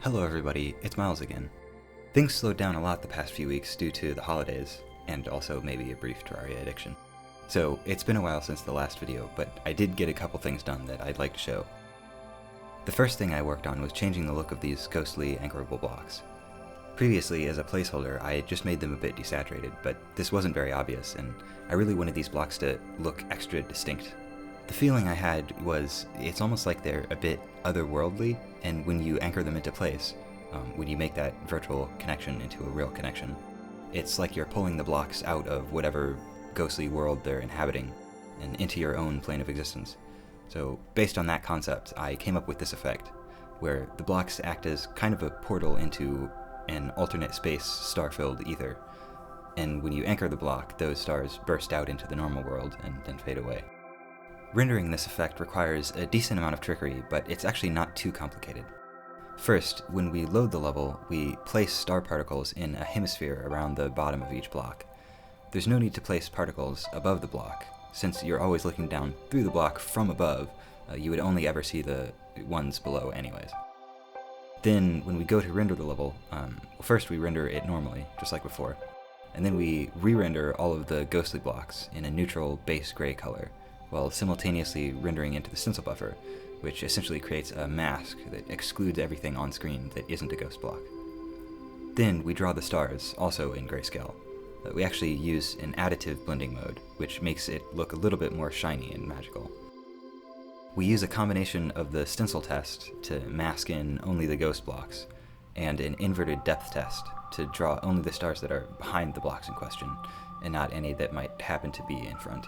Hello everybody, it's Miles again. Things slowed down a lot the past few weeks due to the holidays, and also maybe a brief Terraria addiction. So it's been a while since the last video, but I did get a couple things done that I'd like to show. The first thing I worked on was changing the look of these ghostly anchorable blocks. Previously, as a placeholder, I had just made them a bit desaturated, but this wasn't very obvious, and I really wanted these blocks to look extra distinct. The feeling I had was, it's almost like they're a bit otherworldly, and when you anchor them into place, when you make that virtual connection into a real connection, it's like you're pulling the blocks out of whatever ghostly world they're inhabiting, and into your own plane of existence. So, based on that concept, I came up with this effect, where the blocks act as kind of a portal into an alternate space star-filled ether, and when you anchor the block, those stars burst out into the normal world and then fade away. Rendering this effect requires a decent amount of trickery, but it's actually not too complicated. First, when we load the level, we place star particles in a hemisphere around the bottom of each block. There's no need to place particles above the block. Since you're always looking down through the block from above, you would only ever see the ones below anyways. Then, when we go to render the level, first we render it normally, just like before, and then we re-render all of the ghostly blocks in a neutral base gray color, while simultaneously rendering into the stencil buffer, which essentially creates a mask that excludes everything on screen that isn't a ghost block. Then we draw the stars, also in grayscale. We actually use an additive blending mode, which makes it look a little bit more shiny and magical. We use a combination of the stencil test to mask in only the ghost blocks, and an inverted depth test to draw only the stars that are behind the blocks in question, and not any that might happen to be in front.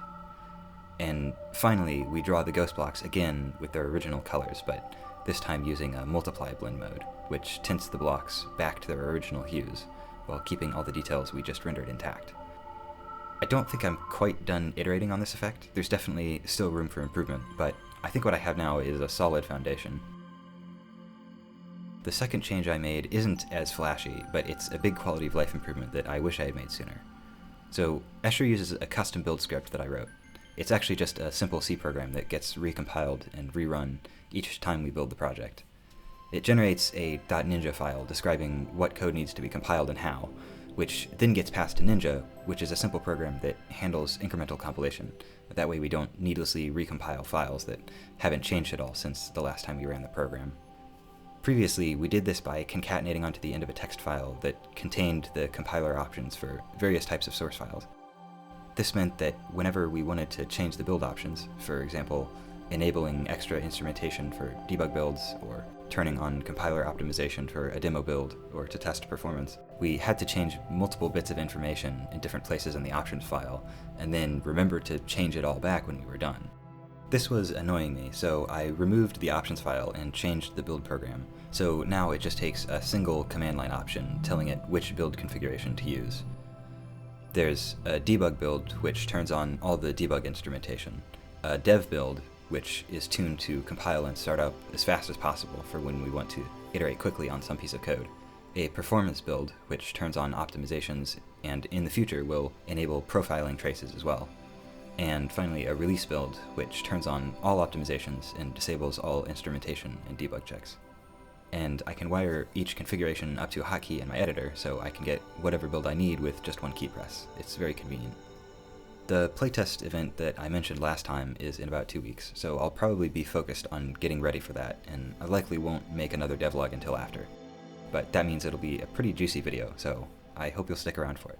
And finally, we draw the ghost blocks again with their original colors, but this time using a multiply blend mode, which tints the blocks back to their original hues, while keeping all the details we just rendered intact. I don't think I'm quite done iterating on this effect. There's definitely still room for improvement, but I think what I have now is a solid foundation. The second change I made isn't as flashy, but it's a big quality of life improvement that I wish I had made sooner. So, Escher uses a custom build script that I wrote. It's actually just a simple C program that gets recompiled and rerun each time we build the project. It generates a .ninja file describing what code needs to be compiled and how, which then gets passed to Ninja, which is a simple program that handles incremental compilation. That way we don't needlessly recompile files that haven't changed at all since the last time we ran the program. Previously, we did this by concatenating onto the end of a text file that contained the compiler options for various types of source files. This meant that whenever we wanted to change the build options, for example, enabling extra instrumentation for debug builds, or turning on compiler optimization for a demo build, or to test performance, we had to change multiple bits of information in different places in the options file, and then remember to change it all back when we were done. This was annoying me, so I removed the options file and changed the build program, so now it just takes a single command line option telling it which build configuration to use. There's a debug build, which turns on all the debug instrumentation, a dev build, which is tuned to compile and start up as fast as possible for when we want to iterate quickly on some piece of code, a performance build, which turns on optimizations and in the future will enable profiling traces as well, and finally a release build, which turns on all optimizations and disables all instrumentation and debug checks. And I can wire each configuration up to a hotkey in my editor, so I can get whatever build I need with just one key press. It's very convenient. The playtest event that I mentioned last time is in about 2 weeks, so I'll probably be focused on getting ready for that, and I likely won't make another devlog until after. But that means it'll be a pretty juicy video, so I hope you'll stick around for it.